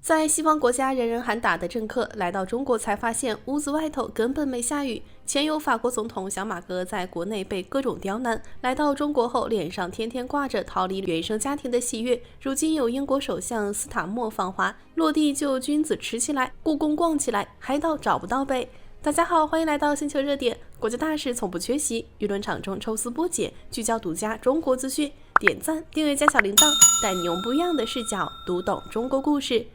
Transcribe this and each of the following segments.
在西方國家人人喊打的政客來到中國才發現屋子外頭根本沒下雨。前有法國總統小馬哥在國內被各種刁難，來到中國後臉上天天掛着逃離原生家庭的喜悅。如今有英國首相斯塔默訪華，落地就君子吃起來，故宮逛起來，嗨到找不到北。大家好，歡迎來到星球熱點，國際大事從不缺席，輿論場中抽絲剝繭，聚焦獨家中國資訊。點讚、訂閱加小鈴鐺，帶你用不一樣的視角讀懂中國故事。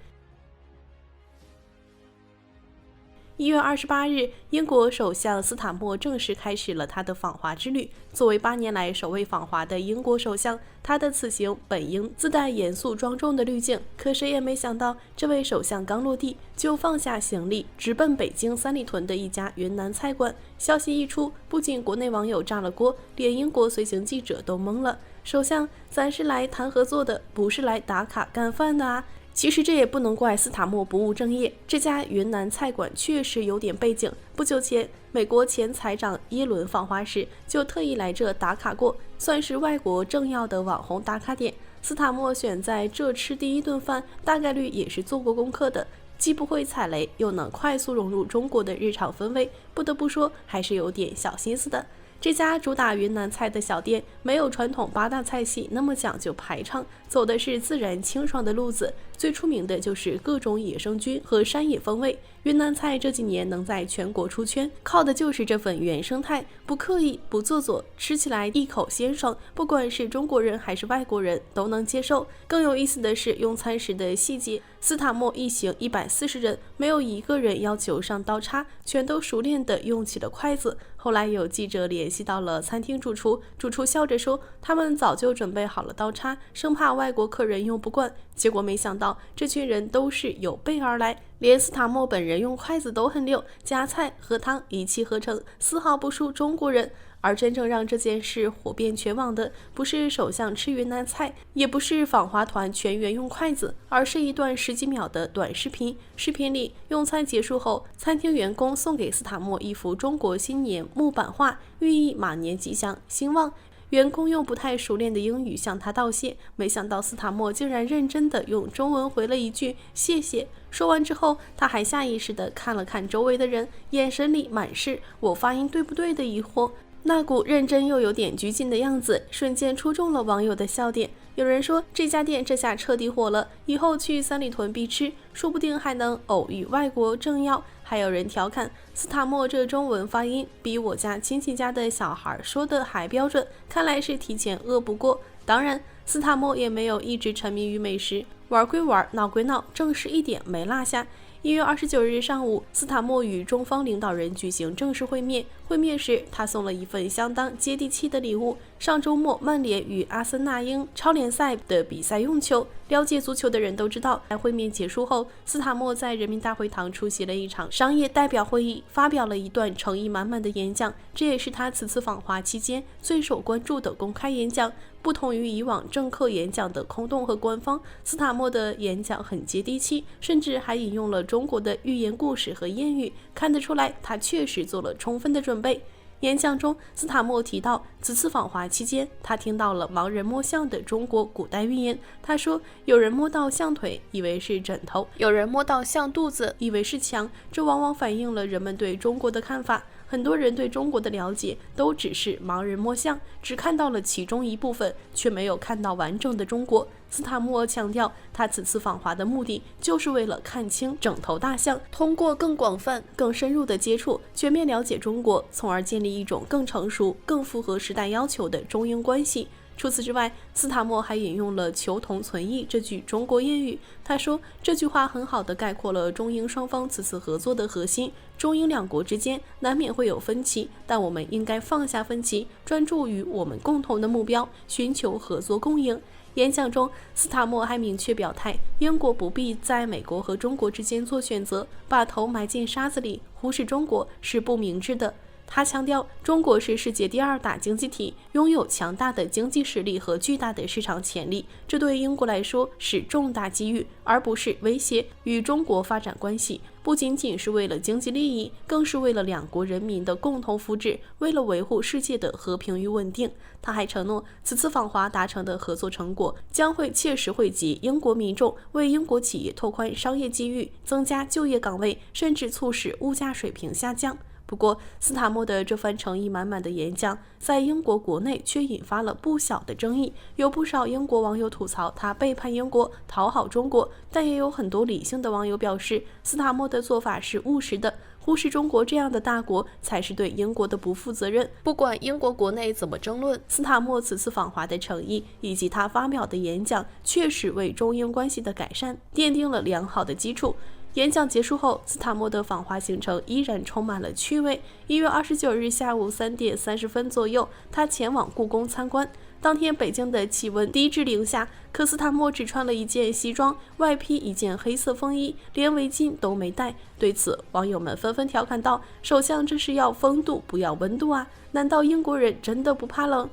1月28日，英國首相斯塔默正式開始了他的訪華之旅。作為8年來首位訪華的英國首相，他的此行本應自帶嚴肅莊重的濾鏡，可誰也沒想到，這位首相剛落地就放下行李，直奔北京三里屯的一家雲南菜館。消息一出，不僅國內網友炸了鍋，連英國隨行記者都懵了。首相，咱是來談合作的，不是來打卡幹飯的啊！其實這也不能怪斯塔默不務正業，這家雲南菜館確實有點背景。不久前，美國前財長耶倫訪華時就特意來這打卡過，算是外國政要的網紅打卡點。斯塔默選在這吃第一頓飯，大概率也是做過功課的，既不會踩雷，又能快速融入中國的日常氛圍，不得不說還是有點小心思的。這家主打雲南菜的小店沒有傳統8大菜系那麼講究排場，走的是自然清爽的路子。最出名的就是各種野生菌和山野風味。雲南菜這幾年能在全國出圈，靠的就是這份原生態，不刻意不做作，吃起來一口鮮爽，不管是中國人還是外國人都能接受。更有意思的是用餐時的細節，斯塔默一行140人，沒有一個人要求上刀叉，全都熟練地用起了筷子。後來有記者聯繫到了餐廳主廚，主廚笑着說，他們早就準備好了刀叉，生怕外國客人用不慣。結果沒想到，這群人都是有備而來，連斯塔默本人用筷子都很溜，夾菜喝湯一氣呵成，絲毫不輸中國人。而真正讓這件事火遍全網的，不是首相吃雲南菜，也不是訪華團全員用筷子，而是一段10幾秒的短視頻。視頻裡，用餐結束後，餐廳員工送給斯塔默一幅中國新年木板畫，寓意馬年吉祥興旺。員工用不太熟練的英語向他道謝，沒想到斯塔默竟然認真的用中文回了一句謝謝。說完之後，他還下意識的看了看周圍的人，眼神裡滿是我發音對不對的疑惑，那股認真又有點拘謹的樣子，瞬間戳中了網友的笑點。有人說這家店這下徹底火了，以後去三里屯必吃，說不定還能偶遇外國政要。還有人調侃斯塔默這中文發音比我家親戚家的小孩說的還標準，看來是提前餓不過。當然，斯塔默也沒有一直沉迷於美食，玩歸玩，鬧歸鬧，正事一點沒落下。1月29日上午，斯塔默與中方領導人舉行正式會面。會面時，他送了一份相當接地氣的禮物。上周末，曼聯與阿森納英超聯賽的比賽用球。了解足球的人都知道，在會面結束後，斯塔默在人民大會堂出席了一場商業代表會議，發表了一段誠意滿滿的演講。這也是他此次訪華期間最受關注的公開演講。不同於以往政客演講的空洞和官方，斯塔默的演講很接地氣，甚至還引用了中國的寓言故事和諺語，看得出來他確實做了充分的準備。演講中，斯塔默提到，此次訪華期間，他聽到了盲人摸象的中國古代寓言。他說，有人摸到象腿，以為是枕頭；有人摸到象肚子，以為是牆。這往往反映了人們對中國的看法。很多人對中國的了解都只是盲人摸象，只看到了其中一部分，卻沒有看到完整的中國。斯塔默強調，他此次訪華的目的就是為了看清整頭大象，通過更廣泛、更深入的接觸，全面了解中國，從而建立一種更成熟、更符合時代要求的中英關係。除此之外，斯塔默還引用了求同存異這句中國諺語。他說，這句話很好地概括了中英雙方此次合作的核心。中英兩國之間難免會有分歧，但我們應該放下分歧，專注於我們共同的目標，尋求合作共贏。演講中，斯塔默還明確表態，英國不必在美國和中國之間做選擇，把頭埋進沙子裡，忽視中國是不明智的。他強調，中國是世界第2大經濟體，擁有強大的經濟實力和巨大的市場潛力，這對英國來說是重大機遇，而不是威脅。與中國發展關係，不僅僅是為了經濟利益，更是為了兩國人民的共同福祉，為了維護世界的和平與穩定。他還承諾，此次訪華達成的合作成果將會切實惠及英國民眾，為英國企業拓寬商業機遇，增加就業崗位，甚至促使物價水平下降。不過，斯塔默的這番誠意滿滿的演講，在英國國內卻引發了不小的爭議。有不少英國網友吐槽他背叛英國，討好中國，但也有很多理性的網友表示，斯塔默的做法是務實的，忽視中國這樣的大國才是對英國的不負責任。不管英國國內怎麼爭論，斯塔默此次訪華的誠意以及他發表的演講，確實為中英關係的改善奠定了良好的基礎。演講結束後，斯塔默的訪華行程依然充滿了趣味。1月29日下午3點30分左右，他前往故宮參觀。當天北京的氣溫低至零下，可斯塔默只穿了一件西裝，外披一件黑色風衣，連圍巾都沒戴。對此，網友們紛紛調侃道：“首相這是要風度不要溫度啊？難道英國人真的不怕冷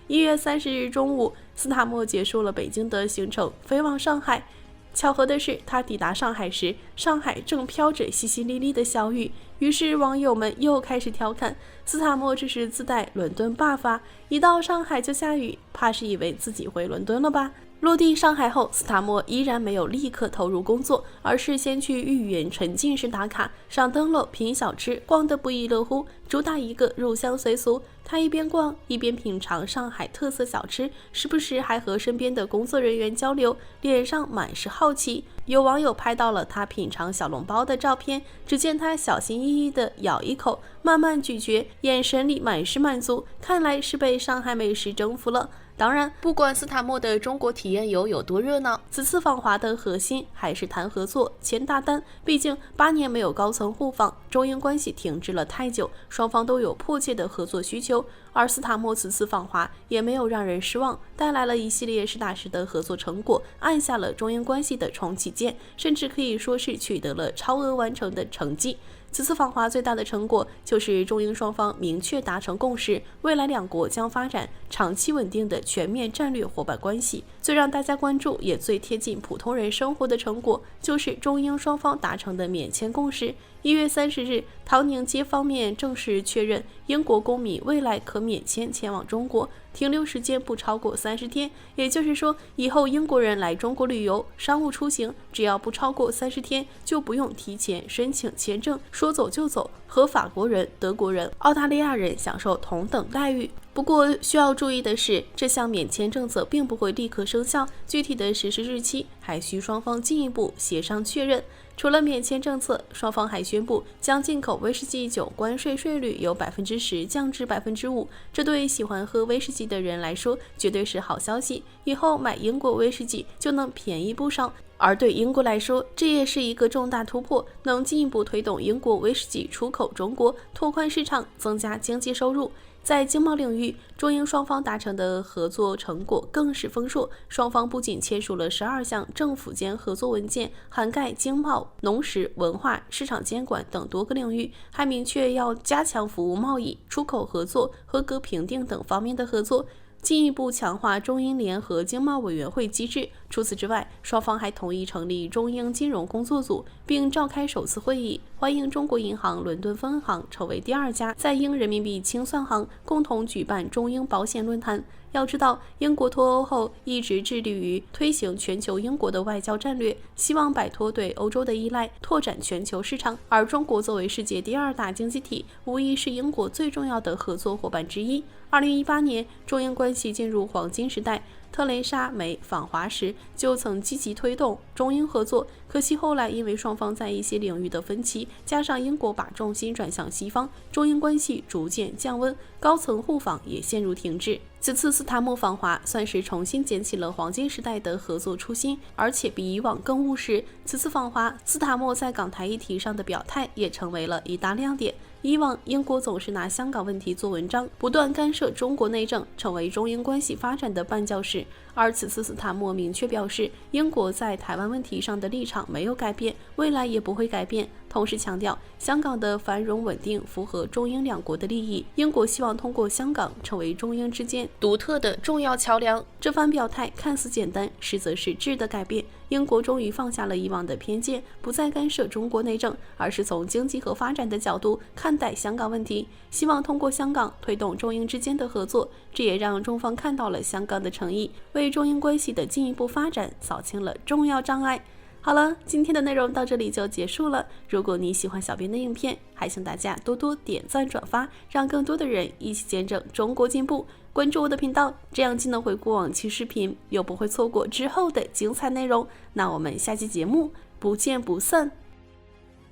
？”1月30日中午，斯塔默結束了北京的行程，飛往上海。巧合的是，他抵達上海時，上海正飄着淅淅瀝瀝的小雨。於是網友們又開始調侃斯塔默這是自帶倫敦 buff 啊，一到上海就下雨，怕是以為自己回倫敦了吧？落地上海後，斯塔默依然沒有立刻投入工作，而是先去豫園沉浸式打卡，上燈樓品小吃，逛得不亦樂乎，主打一個入鄉隨俗。他一邊逛一邊品嘗上海特色小吃，時不時還和身邊的工作人員交流，臉上滿是好奇。有網友拍到了他品嘗小籠包的照片，只見他小心翼翼地咬一口，慢慢咀嚼，眼神裡滿是滿足，看來是被上海美食征服了。當然，不管斯塔默的中國體驗游有多熱鬧，此次訪華的核心還是談合作、簽大單。畢竟8年沒有高層互訪，中英關係停滯了太久，雙方都有迫切的合作需求。而斯塔默此次訪華也沒有讓人失望，帶來了一系列實打實的合作成果，按下了中英關係的重啟鍵，甚至可以說是取得了超額完成的成績。此次訪華最大的成果就是中英雙方明確達成共識，未來兩國將發展長期穩定的全面戰略夥伴關係。最讓大家關注也最貼近普通人生活的成果，就是中英雙方達成的免簽共識。1月30日，唐寧街方面正式確認，英國公民未來可免簽前往中國，停留時間不超過30天。也就是說，以後英國人來中國旅遊、商務出行，只要不超過30天，就不用提前申請簽證，說走就走，和法國人、德國人、澳大利亞人享受同等待遇。不過需要注意的是，這項免簽政策並不會立刻生效，具體的實施日期還需雙方進一步協商確認。除了免簽政策，雙方還宣布將進口威士忌酒關稅稅率由10%降至5%。這對喜歡喝威士忌的人來說，絕對是好消息，以後買英國威士忌就能便宜不少。而對英國來說，這也是一個重大突破，能進一步推動英國威士忌出口中國，拓寬市場，增加經濟收入。在經貿領域，中英雙方達成的合作成果更是豐碩。雙方不僅簽署了12項政府間合作文件，涵蓋經貿、農食、文化、市場監管等多個領域，還明確要加強服務貿易、出口合作、合格評定等方面的合作，進一步強化中英聯合經貿委員會機制。除此之外，雙方還同意成立中英金融工作組，並召開首次會議，歡迎中國銀行倫敦分行成為第2家在英人民幣清算行，共同舉辦中英保險論壇。要知道，英國脫歐後一直致力於推行全球英國的外交戰略，希望擺脫對歐洲的依賴，拓展全球市場。而中國作為世界第2大經濟體，無疑是英國最重要的合作夥伴之一。2018年，中英關係進入黃金時代。特蕾莎梅訪華時就曾積極推動中英合作，可惜後來因為雙方在一些領域的分歧，加上英國把重心轉向西方，中英關係逐漸降溫，高層互訪也陷入停滯。此次斯坦莫訪華算是重新撿起了黃金時代的合作初心，而且比以往更務實。此次訪華，斯坦莫在港台議題上的表態也成為了一大亮點。以往英國總是拿香港問題做文章，不斷干涉中國內政，成為中英關係發展的絆腳石。而此次斯坦莫明確表示，英國在台灣問題上的立場沒有改變，未來也不會改變。同時強調，香港的繁榮穩定符合中英兩國的利益，英國希望通過香港成為中英之間獨特的重要橋樑。這番表態看似簡單，實則是質的改變。英國終於放下了以往的偏見，不再干涉中國內政，而是從經濟和發展的角度看待香港問題，希望通過香港推動中英之間的合作。這也讓中方看到了香港的誠意，為中英關係的進一步發展掃清了重要障礙。好了，今天的內容到這裡就結束了。如果你喜歡小編的影片，還請大家多多點讚轉發，讓更多的人一起見證中國進步。關注我的頻道，這樣既能回顧往期視頻，又不會錯過之後的精彩內容。那我們下期節目不見不散。